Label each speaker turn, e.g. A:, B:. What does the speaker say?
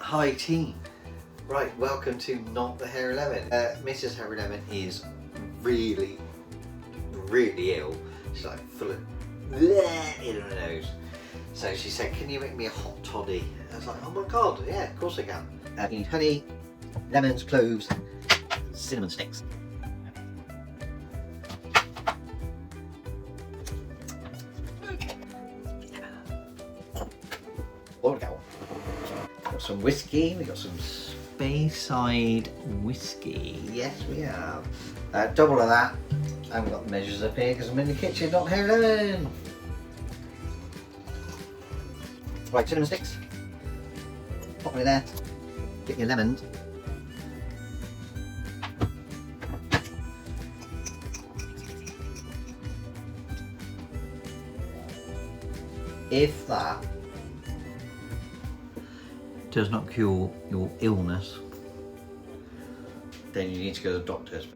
A: Hi team. Right, welcome to Not the Hairy Lemon. Mrs. Hairy Lemon is really ill. She's like full of bleh in her nose. So she said, can you make me a hot toddy? I was like, oh my god, yeah, of course I can. You need honey, lemons, cloves, cinnamon sticks. Got some whiskey, we got some Speyside whiskey. Yes, we have. Double of that. I haven't got the measures up here because I'm in the kitchen, not Hairy Lemon. Right, cinnamon sticks. Pop them in there. Get your lemons. If that does not cure your illness, then you need to go to the doctors.